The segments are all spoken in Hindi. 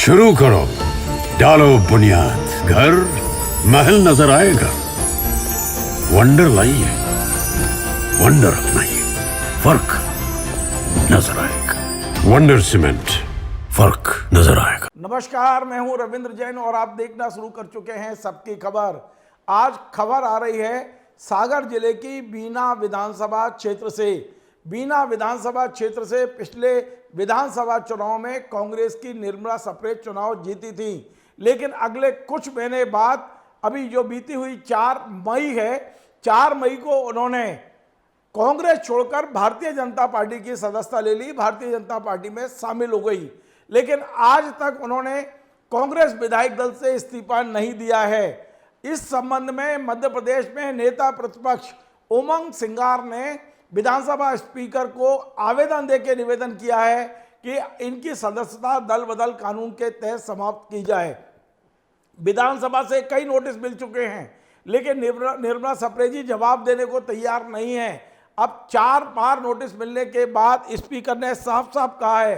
शुरू करो, डालो बुनियाद, घर महल नजर आएगा। वंडर लाइए, वंडर अपनाइए, फर्क नजर आएगा। वंडर सीमेंट, फर्क नजर आएगा। नमस्कार, मैं हूं रविंद्र जैन और आप देखना शुरू कर चुके हैं सबकी खबर। आज खबर आ रही है सागर जिले की बीना विधानसभा क्षेत्र से। बीना विधानसभा क्षेत्र से पिछले विधानसभा चुनाव में कांग्रेस की निर्मला सप्रे चुनाव जीती थी, लेकिन अगले कुछ महीने बाद अभी जो बीती हुई 4 मई है, 4 मई को उन्होंने कांग्रेस छोड़कर भारतीय जनता पार्टी की सदस्यता ले ली, भारतीय जनता पार्टी में शामिल हो गई। लेकिन आज तक उन्होंने कांग्रेस विधायक दल से इस्तीफा नहीं दिया है। इस संबंध में मध्य प्रदेश में नेता प्रतिपक्ष उमंग सिंगार ने विधानसभा स्पीकर को आवेदन देकर निवेदन किया है कि इनकी सदस्यता दल बदल कानून के तहत समाप्त की जाए। विधानसभा से कई नोटिस मिल चुके हैं, लेकिन निर्मला सप्रे जी जवाब देने को तैयार नहीं है। अब 4 बार नोटिस मिलने के बाद स्पीकर ने साफ साफ कहा है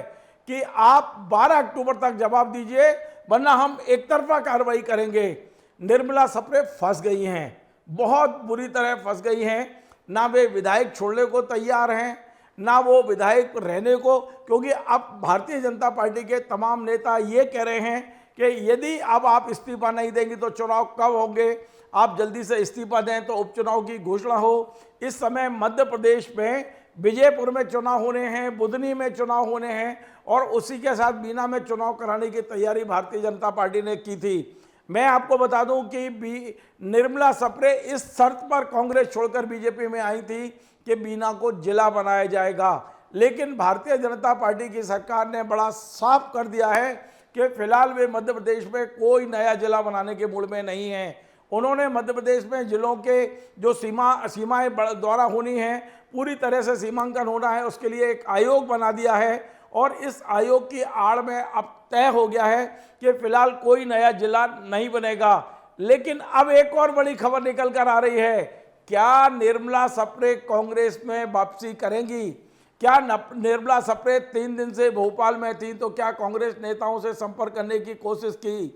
कि आप 12 अक्टूबर तक जवाब दीजिए, वरना हम एक तरफा कार्रवाई करेंगे। निर्मला सप्रे फंस गई हैं, बहुत बुरी तरह फंस गई हैं। ना वे विधायक छोड़ने को तैयार हैं, ना वो विधायक रहने को, क्योंकि अब भारतीय जनता पार्टी के तमाम नेता ये कह रहे हैं कि यदि अब आप इस्तीफा नहीं देंगे तो चुनाव कब होंगे, आप जल्दी से इस्तीफा दें तो उपचुनाव की घोषणा हो। इस समय मध्य प्रदेश में विजयपुर में चुनाव होने हैं, बुधनी में चुनाव होने हैं और उसी के साथ बीना में चुनाव कराने की तैयारी भारतीय जनता पार्टी ने की थी। मैं आपको बता दूं कि निर्मला सप्रे इस शर्त पर कांग्रेस छोड़कर बीजेपी में आई थी कि बीना को जिला बनाया जाएगा, लेकिन भारतीय जनता पार्टी की सरकार ने बड़ा साफ कर दिया है कि फिलहाल वे मध्य प्रदेश में कोई नया जिला बनाने के मूड में नहीं है। उन्होंने मध्य प्रदेश में जिलों के जो सीमाएं द्वारा होनी है, पूरी तरह से सीमांकन होना है, उसके लिए एक आयोग बना दिया है और इस आयोग की आड़ में अब तय हो गया है कि फिलहाल कोई नया जिला नहीं बनेगा। लेकिन अब एक और बड़ी खबर निकल कर आ रही है, क्या निर्मला सप्रे कांग्रेस में वापसी करेंगी? क्या निर्मला सप्रे 3 दिन से भोपाल में थी, तो क्या कांग्रेस नेताओं से संपर्क करने की कोशिश की?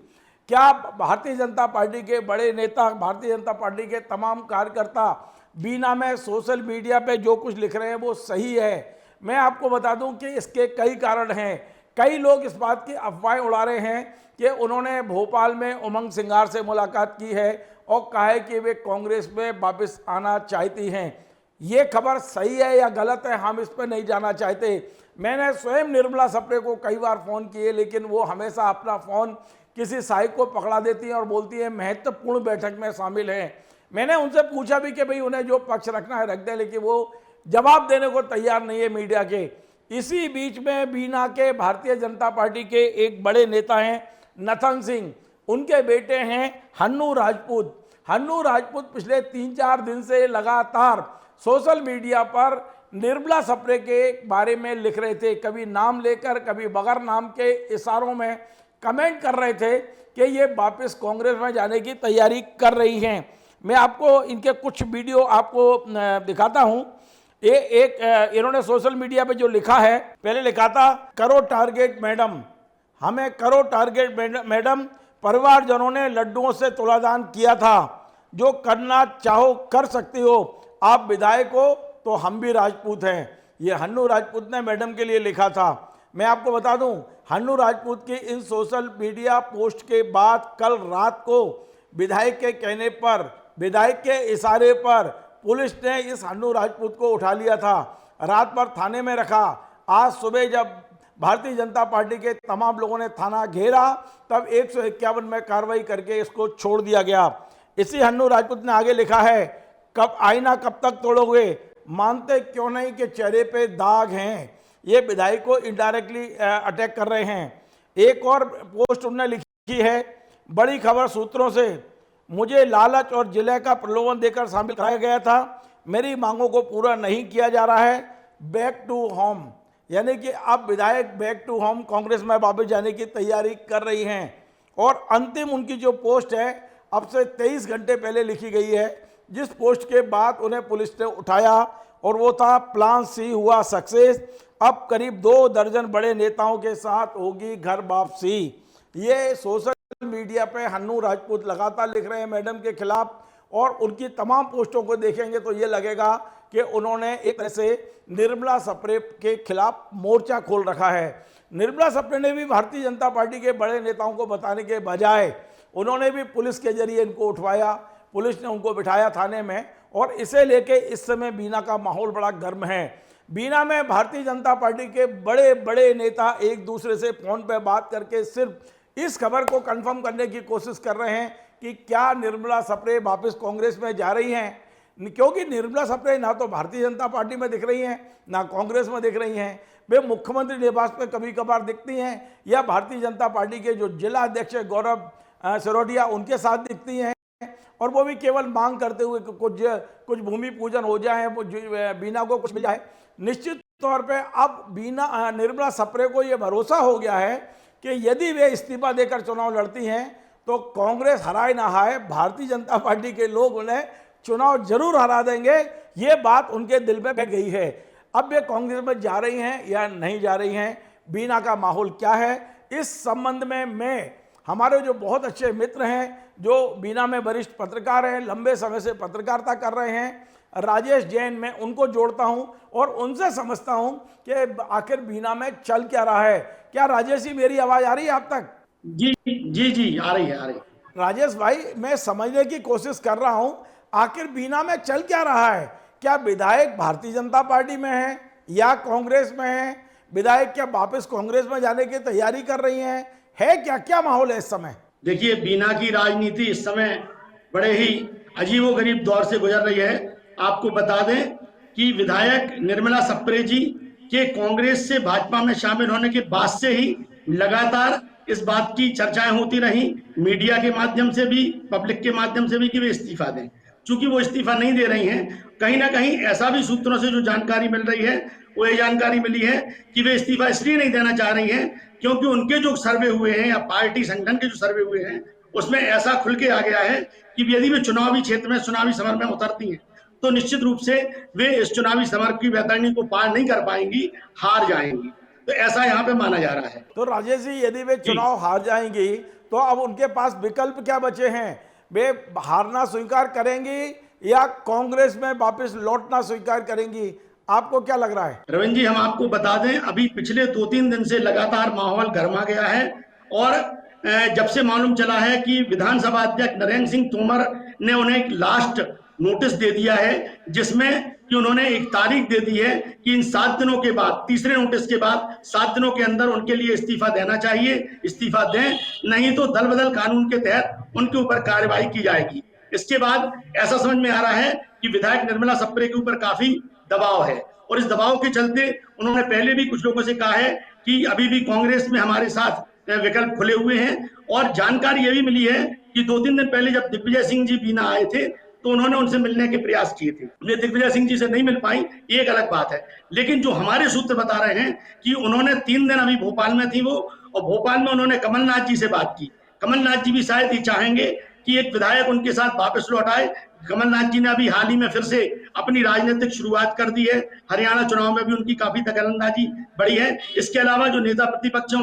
क्या भारतीय जनता पार्टी के बड़े नेता, भारतीय जनता पार्टी के तमाम कार्यकर्ता बीना में सोशल मीडिया पे जो कुछ लिख रहे हैं वो सही है? मैं आपको बता दूं कि इसके कई कारण हैं। कई लोग इस बात की अफवाहें उड़ा रहे हैं कि उन्होंने भोपाल में उमंग सिंगार से मुलाकात की है और कहा है कि वे कांग्रेस में वापस आना चाहती हैं। ये खबर सही है या गलत है, हम इस पर नहीं जाना चाहते। मैंने स्वयं निर्मला सप्रे को कई बार फ़ोन किए, लेकिन वो हमेशा अपना फ़ोन किसी सहायक को पकड़ा देती हैं और बोलती है महत्वपूर्ण बैठक में शामिल हैं। मैंने उनसे पूछा भी कि भाई उन्हें जो पक्ष रखना है रख दें, लेकिन वो जवाब देने को तैयार नहीं है मीडिया के। इसी बीच में बीना के भारतीय जनता पार्टी के एक बड़े नेता हैं नथन सिंह, उनके बेटे हैं हन्नू राजपूत। हन्नू राजपूत पिछले 3-4 दिन से लगातार सोशल मीडिया पर निर्मला सप्रे के बारे में लिख रहे थे, कभी नाम लेकर कभी बगैर नाम के इशारों में कमेंट कर रहे थे कि ये वापस कांग्रेस में जाने की तैयारी कर रही हैं। मैं आपको इनके कुछ वीडियो आपको दिखाता हूं। ये एक इन्होंने सोशल मीडिया पे जो लिखा है, पहले लिखा था करो टारगेट मैडम, हमें करो टारगेट मैडम, परिवारजनों ने लड्डुओं से तुलादान किया था, जो करना चाहो कर सकती हो, आप विधायक हो तो हम भी राजपूत हैं। ये हन्नू राजपूत ने मैडम के लिए लिखा था। मैं आपको बता दूं, हन्नू राजपूत की इन सोशल मीडिया पोस्ट के बाद कल रात को विधायक के कहने पर, विधायक के इशारे पर पुलिस ने इस हन्नू राजपूत को उठा लिया था, रात भर थाने में रखा। आज सुबह जब भारतीय जनता पार्टी के तमाम लोगों ने थाना घेरा, तब 151 में कार्रवाई करके इसको छोड़ दिया गया। इसी हन्नू राजपूत ने आगे लिखा है, कब आईना कब तक तोड़ोगे, मानते क्यों नहीं कि चेहरे पे दाग हैं। ये विधायक को इनडायरेक्टली अटैक कर रहे हैं। एक और पोस्ट उन्होंने लिखी है, बड़ी खबर सूत्रों से, मुझे लालच और जिले का प्रलोभन देकर शामिल कराया गया था, मेरी मांगों को पूरा नहीं किया जा रहा है, बैक टू होम। यानी कि अब विधायक बैक टू होम कांग्रेस में वापस जाने की तैयारी कर रही हैं। और अंतिम उनकी जो पोस्ट है अब से 23 घंटे पहले लिखी गई है, जिस पोस्ट के बाद उन्हें पुलिस ने उठाया, और वो था प्लान सी हुआ सक्सेस, अब करीब 2 दर्जन बड़े नेताओं के साथ होगी घर वापसी। ये सोशल मीडिया पे हन्नू राजपूत लगातार लिख रहे हैं मैडम के खिलाफ, और उनकी तमाम पोस्टों को देखेंगे तो ये लगेगा कि उन्होंने एक तरह से निर्मला सप्रे के खिलाफ मोर्चा खोल रखा है। निर्मला सप्रे ने भी भारतीय जनता पार्टी के बड़े नेताओं को बताने के बजाय उन्होंने भी पुलिस के जरिए इनको उठवाया, पुलिस ने उनको बिठाया थाने में, और इसे लेके इस समय बीना का माहौल बड़ा गर्म है। बीना में भारतीय जनता पार्टी के बड़े बड़े नेता एक दूसरे से फोन पे बात करके सिर्फ इस खबर को कंफर्म करने की कोशिश कर रहे हैं कि क्या निर्मला सप्रे वापस कांग्रेस में जा रही हैं, क्योंकि निर्मला सप्रे ना तो भारतीय जनता पार्टी में दिख रही हैं ना कांग्रेस में दिख रही हैं। वे मुख्यमंत्री निवास पे कभी कभार दिखती हैं या भारतीय जनता पार्टी के जो जिला अध्यक्ष गौरव सिरोडिया उनके साथ दिखती हैं, और वो भी केवल मांग करते हुए कुछ भूमि पूजन हो जाए, बीना को कुछ मिल जाए। निश्चित तौर पे अब निर्मला सप्रे को ये भरोसा हो गया है कि यदि वे इस्तीफा देकर चुनाव लड़ती हैं तो कांग्रेस हराए ना हारे, भारतीय जनता पार्टी के लोग उन्हें चुनाव जरूर हरा देंगे। ये बात उनके दिल में बैठ गई है। अब वे कांग्रेस में जा रही हैं या नहीं जा रही हैं, बीना का माहौल क्या है, इस संबंध में मैं हमारे जो बहुत अच्छे मित्र हैं, जो बीना में वरिष्ठ पत्रकार हैं, लंबे समय से पत्रकारिता कर रहे हैं, राजेश जैन, मैं उनको जोड़ता हूं और उनसे समझता हूं कि आखिर बीना में चल क्या रहा है। क्या राजेश जी, मेरी आवाज आ रही है आप तक? जी जी जी, आ रही है, आ रही है। राजेश भाई, मैं समझने की कोशिश कर रहा हूं आखिर बीना में चल क्या रहा है। क्या विधायक भारतीय जनता पार्टी में है या कांग्रेस में है? विधायक क्या वापस कांग्रेस में जाने की तैयारी कर रही हैं? है क्या क्या माहौल है इस समय? देखिए, बीना की राजनीति इस समय बड़े ही अजीबोगरीब दौर से गुजर रही है। आपको बता दें कि विधायक निर्मला सप्रे जी के कांग्रेस से भाजपा में शामिल होने के बाद से ही लगातार इस बात की चर्चाएं होती रही, मीडिया के माध्यम से भी, पब्लिक के माध्यम से भी, कि वे इस्तीफा दें। चूंकि वो इस्तीफा नहीं दे रही हैं, कहीं ना कहीं ऐसा भी सूत्रों से जो जानकारी मिल रही है, वो ये जानकारी मिली है कि वे इस्तीफा इसलिए नहीं देना चाह रही हैं क्योंकि उनके जो सर्वे हुए हैं या पार्टी संगठन के जो सर्वे हुए हैं उसमें ऐसा खुल के आ गया है कि यदि वे चुनावी क्षेत्र में, चुनावी समर में उतरती हैं तो निश्चित रूप से वे इस चुनावी समर की वैतरणी को पार नहीं कर पाएंगी, हार जाएंगी। तो ऐसा यहाँ पे माना जा रहा है। तो राजेश जी, यदि वे चुनाव हार जाएंगी तो अब उनके पास विकल्प क्या बचे हैं? वे हारना स्वीकार करेंगी या कांग्रेस में वापस लौटना स्वीकार करेंगी? आपको क्या लग रहा है? रविंद्र जी, हम आपको बता दें, अभी पिछले 2-3 दिन से लगातार माहौल गर्मा गया है, और जब से मालूम चला है कि विधानसभा अध्यक्ष नरेंद्र सिंह तोमर ने उन्हें एक लास्ट नोटिस दे दिया है, जिसमें कि उन्होंने एक तारीख दे दी है कि इन 7 दिनों के बाद, तीसरे नोटिस के बाद 7 दिनों के अंदर उनके लिए इस्तीफा देना चाहिए। इस्तीफा दें, नहीं तो दल बदल कानून के तहत उनके ऊपर कार्रवाई की जाएगी। इसके बाद ऐसा समझ में आ रहा है कि विधायक निर्मला सप्रे के ऊपर काफी दबाव है, और इस दबाव के चलते उन्होंने पहले भी कुछ लोगों से कहा है कि अभी भी कांग्रेस में हमारे साथ विकल्प खुले हुए हैं। और जानकारी यह भी मिली है कि 2-3 दिन पहले जब दिग्विजय सिंह जी बीना आए थे तो उन्होंने उनसे मिलने के प्रयास किए थे। वे दिग्विजय सिंह जी से नहीं मिल पाई, एक अलग बात है, लेकिन जो हमारे सूत्र बता रहे हैं कि उन्होंने 3 दिन अभी भोपाल में थी वो, और भोपाल में उन्होंने कमलनाथ जी से बात की। कमलनाथ जी भी शायद ही चाहेंगे कि एक विधायक उनके साथ वापस लौट आए। कमलनाथ जी ने अभी हाल ही में फिर से अपनी राजनीतिक शुरुआत कर दी है, हरियाणा चुनाव में भी उनकी काफी दखलंदाजी बढ़ी है। इसके अलावा जो नेता प्रतिपक्ष है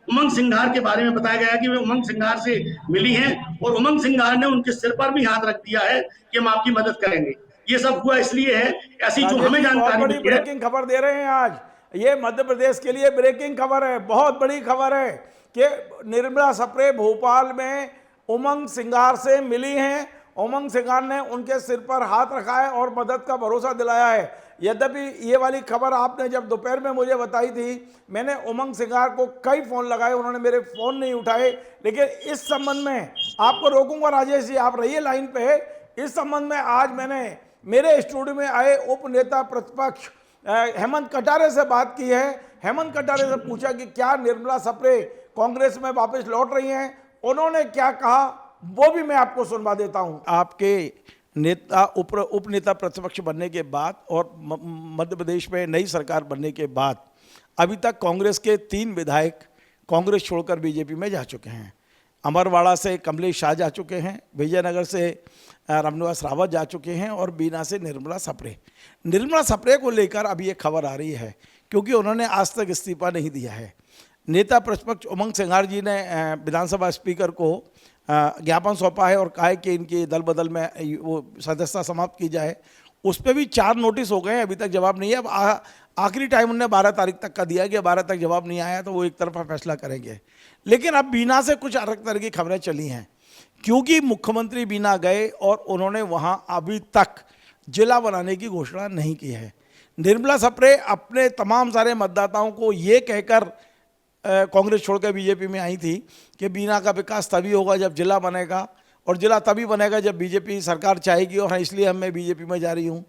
उमंग सिंघार के बारे में बताया गया कि वे उमंग सिंघार से मिली हैं, और उमंग सिंघार ने उनके सिर पर भी हाथ रख दिया है कि हम आपकी मदद करेंगे। ये सब हुआ इसलिए है, ऐसी जो हमें जानकारी मिली है। ब्रेकिंग खबर दे रहे हैं आज, ये मध्य प्रदेश के लिए ब्रेकिंग खबर है, बहुत बड़ी खबर है कि निर्मला सप्रे भोपाल में उमंग सिंघार से मिली हैं। उमंग सिंघार ने उनके सिर पर हाथ रखा है और मदद का भरोसा दिलाया है। यद्यपि ये वाली खबर आपने जब दोपहर में मुझे बताई थी, मैंने उमंग सिंघार को कई फोन लगाए, उन्होंने मेरे फोन नहीं उठाए। लेकिन इस संबंध में आपको रोकूंगा राजेश जी, आप रहिए लाइन पे। इस संबंध में आज मैंने मेरे स्टूडियो में आए उप नेता प्रतिपक्ष हेमंत कटारे से बात की है। हेमंत कटारे से पूछा कि क्या निर्मला सप्रे कांग्रेस में वापस लौट रही हैं, उन्होंने क्या कहा वो भी मैं आपको सुनवा देता हूं। आपके नेता उप नेता प्रतिपक्ष बनने के बाद और मध्य प्रदेश में नई सरकार बनने के बाद अभी तक कांग्रेस के 3 विधायक कांग्रेस छोड़कर बीजेपी में जा चुके हैं। अमरवाड़ा से कमलेश शाह जा चुके हैं, विजयनगर से रामनिवास रावत जा चुके हैं, और बीना से निर्मला सप्रे को लेकर अभी ये खबर आ रही है क्योंकि उन्होंने आज तक इस्तीफा नहीं दिया है। नेता प्रतिपक्ष उमंग सिंघार जी ने विधानसभा स्पीकर को ज्ञापन सौंपा है और कहा है कि इनकी दल बदल में वो सदस्यता समाप्त की जाए। उस पर भी 4 नोटिस हो गए हैं, अभी तक जवाब नहीं है। अब आखिरी टाइम उन्होंने 12 तारीख तक का दिया कि 12 तक जवाब नहीं आया तो वो एक तरफा फैसला करेंगे। लेकिन अब बीना से कुछ अलग तरह की खबरें चली हैं, क्योंकि मुख्यमंत्री बीना गए और उन्होंने वहां अभी तक जिला बनाने की घोषणा नहीं की है। निर्मला सप्रे अपने तमाम सारे मतदाताओं को ये कहकर कांग्रेस छोड़कर बीजेपी में आई थी कि बीना का विकास तभी होगा जब जिला बनेगा, और जिला तभी बनेगा जब बीजेपी सरकार चाहेगी, और इसलिए मैं बीजेपी में जा रही हूँ।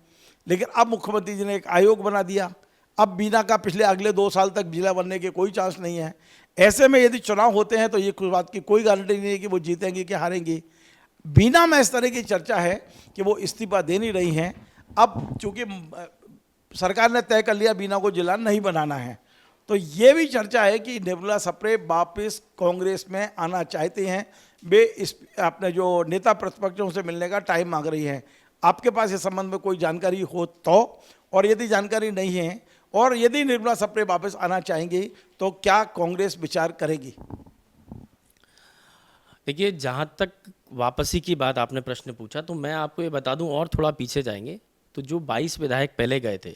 लेकिन अब मुख्यमंत्री जी ने एक आयोग बना दिया। अब बीना का पिछले अगले 2 साल तक जिला बनने के कोई चांस नहीं है। ऐसे में यदि चुनाव होते हैं तो ये कोई बात की कोई गारंटी नहीं है कि वो जीतेंगे कि हारेंगे। बीना में इस तरह की चर्चा है कि वो इस्तीफा दे नहीं रही हैं। अब चूंकि सरकार ने तय कर लिया बीना को जिला नहीं बनाना है, तो ये भी चर्चा है कि निर्मला सप्रे वापस कांग्रेस में आना चाहते हैं। वे इस अपने जो नेता प्रतिपक्षों से मिलने का टाइम मांग रही हैं। आपके पास इस संबंध में कोई जानकारी हो तो, और यदि जानकारी नहीं है और यदि निर्मला सप्रे वापस आना चाहेंगी तो क्या कांग्रेस विचार करेगी? देखिए, जहाँ तक वापसी की बात आपने प्रश्न पूछा, तो मैं आपको ये बता दूं और थोड़ा पीछे जाएंगे तो जो 22 विधायक पहले गए थे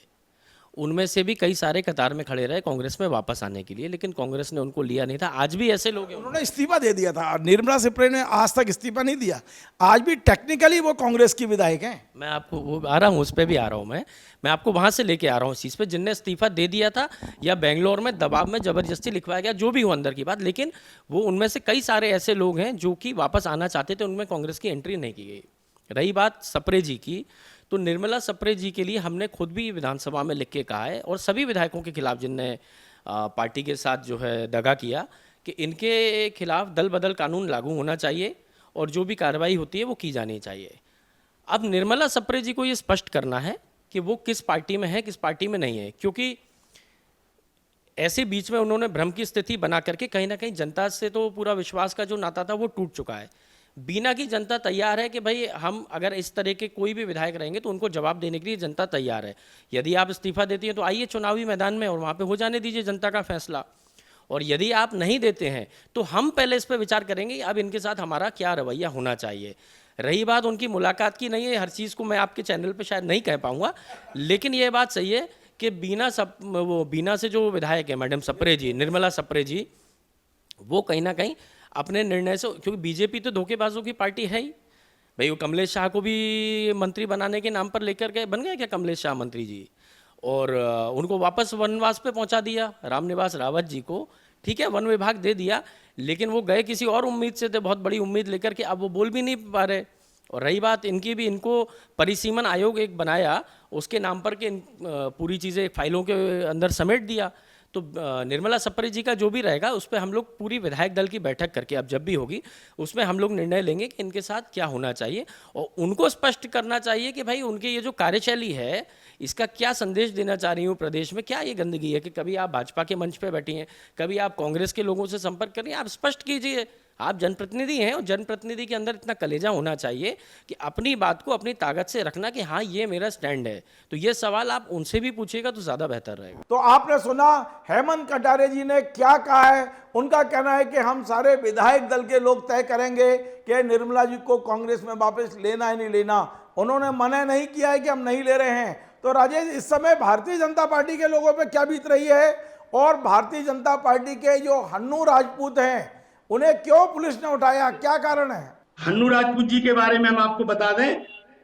उनमें से भी कई सारे कतार में खड़े रहे कांग्रेस में वापस आने के लिए, लेकिन कांग्रेस ने उनको लिया नहीं था। आज भी ऐसे लोग हैं। उन्होंने इस्तीफा दे दिया था। निर्मला सप्रे ने आज तक इस्तीफा नहीं दिया। आज भी टेक्निकली वो कांग्रेस की विधायक हैं। मैं आपको वो आ रहा हूँ, उस पर भी आ रहा हूँ। मैं आपको वहाँ से लेके आ रहा हूँ इस चीज़ पे, जिनने इस्तीफा दे दिया था या बेंगलोर में दबाव में ज़बरदस्ती लिखवाया गया, जो भी हो अंदर की बात, लेकिन वो उनमें से कई सारे ऐसे लोग हैं जो कि वापस आना चाहते थे, उनमें कांग्रेस की एंट्री नहीं की गई। रही बात सप्रे जी की, तो निर्मला सप्रे जी के लिए हमने खुद भी विधानसभा में लिख के कहा है और सभी विधायकों के खिलाफ जिनने पार्टी के साथ जो है दगा किया, कि इनके खिलाफ दल बदल कानून लागू होना चाहिए और जो भी कार्रवाई होती है वो की जानी चाहिए। अब निर्मला सप्रे जी को ये स्पष्ट करना है कि वो किस पार्टी में है, किस पार्टी में नहीं है, क्योंकि ऐसे बीच में उन्होंने भ्रम की स्थिति बना करके कहीं ना कहीं जनता से तो पूरा विश्वास का जो नाता था वो टूट चुका है। बीना की जनता तैयार है कि भाई हम अगर इस तरह के कोई भी विधायक रहेंगे तो उनको जवाब देने के लिए जनता तैयार है। यदि आप इस्तीफा देती हैं तो आइए चुनावी मैदान में और वहाँ पे हो जाने दीजिए जनता का फैसला, और यदि आप नहीं देते हैं तो हम पहले इस पर विचार करेंगे अब इनके साथ हमारा क्या रवैया होना चाहिए। रही बात उनकी मुलाकात की, नहीं है, हर चीज़ को मैं आपके चैनल पर शायद नहीं कह पाऊँगा, लेकिन ये बात सही है कि बीना से जो विधायक है मैडम सप्रे जी, निर्मला सप्रे जी, वो कहीं ना कहीं अपने निर्णय से, क्योंकि बीजेपी तो धोखेबाजों की पार्टी है ही भाई। वो कमलेश शाह को भी मंत्री बनाने के नाम पर लेकर गए, बन गए क्या कमलेश शाह मंत्री जी, और उनको वापस वनवास पे पहुंचा दिया रामनिवास रावत जी को। ठीक है, वन विभाग दे दिया, लेकिन वो गए किसी और उम्मीद से थे, बहुत बड़ी उम्मीद लेकर के, अब वो बोल भी नहीं पा रहे। और रही बात इनकी भी, इनको परिसीमन आयोग एक बनाया, उसके नाम पर के पूरी चीज़ें फाइलों के अंदर समेट दिया। तो निर्मला सप्रे जी का जो भी रहेगा उस पर हम लोग पूरी विधायक दल की बैठक करके, अब जब भी होगी उसमें हम लोग निर्णय लेंगे कि इनके साथ क्या होना चाहिए, और उनको स्पष्ट करना चाहिए कि भाई उनकी ये जो कार्यशैली है इसका क्या संदेश देना चाह रही हूँ प्रदेश में। क्या ये गंदगी है कि कभी आप भाजपा के मंच पे बैठी हैं, कभी आप कांग्रेस के लोगों से संपर्क कर रही हैं, आप स्पष्ट कीजिए। आप जनप्रतिनिधि हैं और जनप्रतिनिधि के अंदर इतना कलेजा होना चाहिए कि अपनी बात को अपनी ताकत से रखना कि हाँ ये मेरा स्टैंड है। तो ये सवाल आप उनसे भी पूछिएगा तो ज़्यादा बेहतर रहेगा। तो आपने सुना हेमंत कटारे जी ने क्या कहा है। उनका कहना है कि हम सारे विधायक दल के लोग तय करेंगे कि निर्मला जी को कांग्रेस में वापस लेना है नहीं लेना। उन्होंने मना नहीं किया है कि हम नहीं ले रहे हैं। तो राजेश, इस समय भारतीय जनता पार्टी के लोगों पर क्या बीत रही है, और भारतीय जनता पार्टी के जो हन्नू राजपूत हैं उन्हें क्यों पुलिस ने उठाया, क्या कारण है? हन्नू राजपूत जी के बारे में हम आपको बता दें,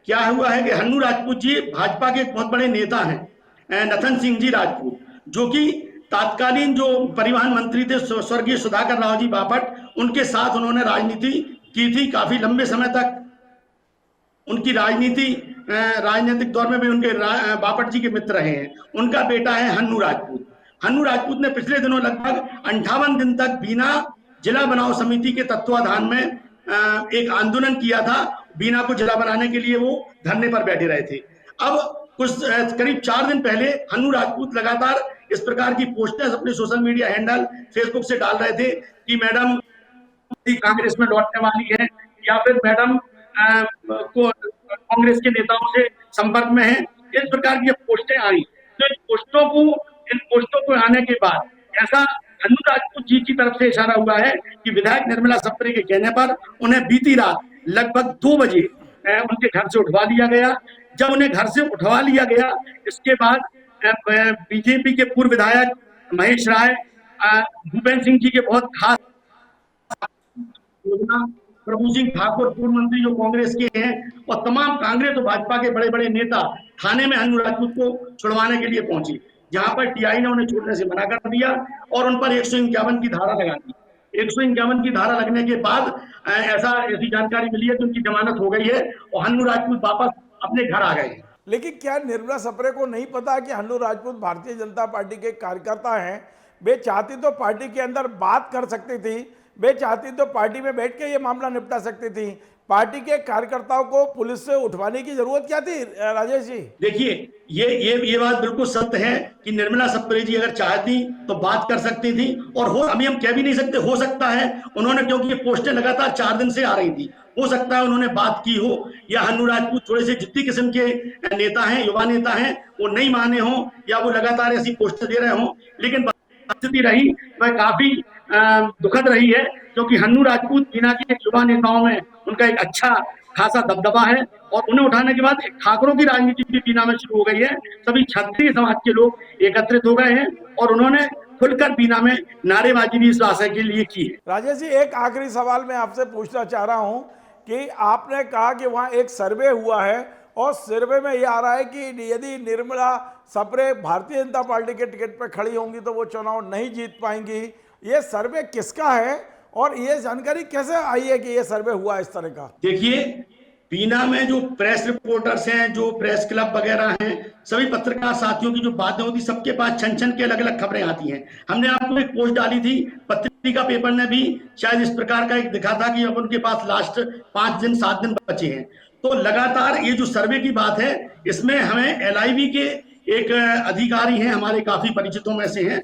क्या हुआ है कि हन्नू राजपूत जी भाजपा के एक बहुत बड़े नेता हैं, नथन सिंह जी राजपूत, जो कि तत्कालीन जो परिवहन मंत्री थे स्वर्गीय सुधाकर राव जी बापट, उनके साथ उन्होंने राजनीति की थी काफी लंबे समय तक। उनकी राजनीतिक दौर में भी उनके बापट जी के मित्र रहे हैं। उनका बेटा है हन्नू राजपूत। हन्नू राजपूत ने पिछले दिनों लगभग 58 दिन तक बीना जिला बनाओ समिति के तत्वाधान में एक आंदोलन किया था। बीना को जिला बनाने के लिए वो धरने पर बैठे रहे थे। अब कुछ करीब 4 दिन पहले हन्नू राजपूत लगातार इस प्रकार की पोस्टें अपने सोशल मीडिया हैंडल फेसबुक से डाल रहे थे कि मैडम कांग्रेस में लौटने वाली है, या फिर मैडम को कांग्रेस के नेताओं से संपर्क में है। इस प्रकार की पोस्टें आई। तो इन पोस्टों को आने के बाद ऐसा हन्नू राजपूत जी की तरफ से इशारा हुआ है कि विधायक निर्मला सप्रे के कहने पर उन्हें बीती रात लगभग 2 बजे उनके घर से उठवा लिया गया। जब उन्हें घर से उठवा लिया गया, इसके बाद बीजेपी के पूर्व विधायक महेश राय, भूपेंद्र सिंह जी के बहुत खास प्रभु सिंह ठाकुर, पूर्व मंत्री जो कांग्रेस के हैं, और तमाम कांग्रेस और भाजपा के बड़े बड़े नेता थाने में हन्नू राजपूत को छुड़वाने के लिए पहुंचे, जहां पर टीआई ने उन्हें छोड़ने से मना कर दिया और उन पर 151 की धारा लगा दी। 151 की धारा लगने के बाद ऐसी जानकारी मिली है कि उनकी जमानत हो गई है और हन्नू राजपूत वापस अपने घर आ गए हैं। लेकिन क्या निर्मला सप्रे को नहीं पता कि हन्नू राजपूत भारतीय जनता पार्टी के कार्यकर्ता हैं? वे चाहती तो पार्टी के अंदर बात कर सकती थी, वे चाहती तो पार्टी में बैठ के ये मामला निपटा सकती थी। पार्टी के कार्यकर्ताओं को पुलिस से उठवाने की जरूरत क्या थी राजेश जी? देखिए, ये बात बिल्कुल सत्य है कि निर्मला सप्रे जी अगर चाहती तो बात कर सकती थी, और अभी हम कह भी नहीं सकते, हो सकता है उन्होंने, क्योंकि ये पोस्टें लगातार 4 दिन से आ रही थी, हो सकता है उन्होंने बात की हो, या हन्नू राजपूत थोड़े से जिद्दी किस्म के नेता हैं, युवा नेता हैं, वो नहीं माने हों, या वो लगातार ऐसी पोस्टें दे रहे हों। लेकिन स्थिति रही वह काफी दुखद रही है, क्योंकि हन्नू राजपूत बीना के युवा नेताओं में उनका एक अच्छा खासा दबदबा है, और उन्हें उठाने के बाद ठाकरों की राजनीति भी बीना में शुरू हो गई है। सभी क्षत्रिय समाज के लोग एकत्रित हो गए हैं और उन्होंने खुलकर बीना में नारेबाजी भी इस आशय के लिए की है। राजेश जी, एक आखिरी सवाल मैं आपसे पूछना चाह रहा हूं कि आपने कहा कि वहां एक सर्वे हुआ है और सर्वे में ये आ रहा है कि यदि निर्मला सप्रे भारतीय जनता पार्टी के टिकट पर खड़ी होंगी तो वो चुनाव नहीं जीत पाएंगी। ये सर्वे किसका है और ये जानकारी कैसे आई है कि ये सर्वे हुआ इस तरह का? देखिए, बीना में जो प्रेस रिपोर्टर्स हैं, जो प्रेस क्लब वगैरह हैं, सभी पत्रकार साथियों की जो बातें होती, सबके पास छन छन के अलग अलग खबरें आती हैं। हमने आपको एक पोस्ट डाली थी, पत्रिका पेपर ने भी शायद इस प्रकार का एक दिखा था कि अब उनके पास लास्ट 5 दिन 7 दिन बचे हैं। तो लगातार ये जो सर्वे की बात है, इसमें हमें LIV के एक अधिकारी हैं, हमारे काफी परिचितों में से हैं,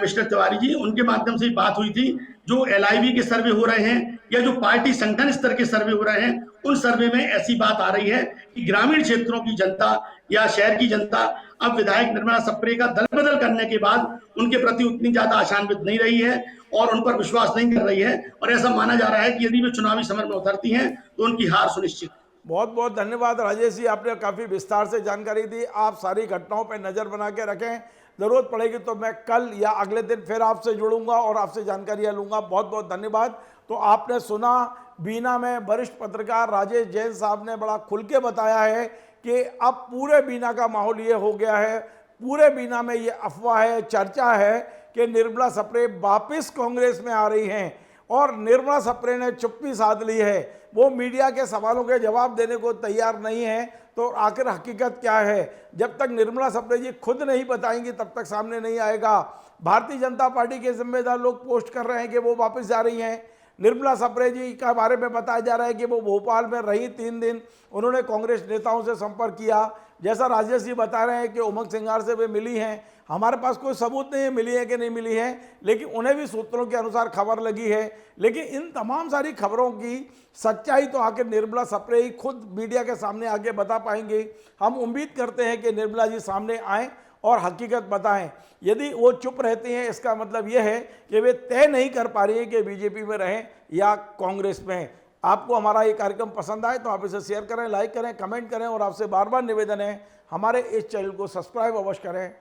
मिस्टर तिवारी जी, उनके माध्यम से बात हुई थी। जो LIV के सर्वे हो रहे हैं या जो पार्टी संगठन स्तर के सर्वे हो रहे हैं, उन सर्वे में ऐसी बात आ रही है कि ग्रामीण क्षेत्रों की जनता या शहर की जनता अब विधायक निर्मला सप्रे का दल बदल करने के बाद उनके प्रति उतनी ज्यादा आशान्वित नहीं रही है और उन पर विश्वास नहीं कर रही है, और ऐसा माना जा रहा है कि यदि वे चुनावी समर में उतरती हैं तो उनकी हार सुनिश्चित। बहुत बहुत धन्यवाद राजेश जी, आपने काफ़ी विस्तार से जानकारी दी। आप सारी घटनाओं पर नज़र बना के रखें, ज़रूरत पड़ेगी तो मैं कल या अगले दिन फिर आपसे जुड़ूंगा और आपसे जानकारियां लूंगा। बहुत बहुत धन्यवाद। तो आपने सुना, बीना में वरिष्ठ पत्रकार राजेश जैन साहब ने बड़ा खुल के बताया है कि अब पूरे बीना का माहौल ये हो गया है, पूरे बीना में ये अफवाह है, चर्चा है कि निर्मला सप्रे वापस कांग्रेस में आ रही हैं, और निर्मला सप्रे ने चुप्पी साध ली है, वो मीडिया के सवालों के जवाब देने को तैयार नहीं है। तो आखिर हकीकत क्या है, जब तक निर्मला सप्रे जी खुद नहीं बताएंगी तब तक सामने नहीं आएगा। भारतीय जनता पार्टी के जिम्मेदार लोग पोस्ट कर रहे हैं कि वो वापस जा रही हैं। निर्मला सप्रे जी का बारे में बताया जा रहा है कि वो भोपाल में रही 3 दिन, उन्होंने कांग्रेस नेताओं से संपर्क किया। जैसा राजेश जी बता रहे हैं कि उमंग सिंगार से वे मिली हैं, हमारे पास कोई सबूत नहीं है मिली है कि नहीं मिली है, लेकिन उन्हें भी सूत्रों के अनुसार खबर लगी है। लेकिन इन तमाम सारी खबरों की सच्चाई तो आखिर निर्मला सप्रे ही खुद मीडिया के सामने आके बता पाएंगे। हम उम्मीद करते हैं कि निर्मला जी सामने आएँ और हकीकत बताएं। यदि वो चुप रहती हैं, इसका मतलब ये है कि वे तय नहीं कर पा रही हैं कि बीजेपी में रहें या कांग्रेस में। आपको हमारा ये कार्यक्रम पसंद आए तो आप इसे शेयर करें, लाइक करें, कमेंट करें, और आपसे बार बार निवेदन है हमारे इस चैनल को सब्सक्राइब अवश्य करें।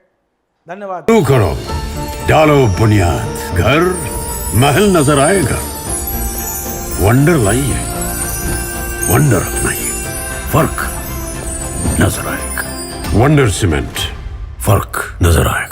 धन्यवाद। शुरू करो, डालो बुनियाद, घर महल नजर आएगा। वंडर लाइए, वंडर अपनाइए, फर्क नजर आएगा। वंडर सीमेंट, फर्क नजर आएगा।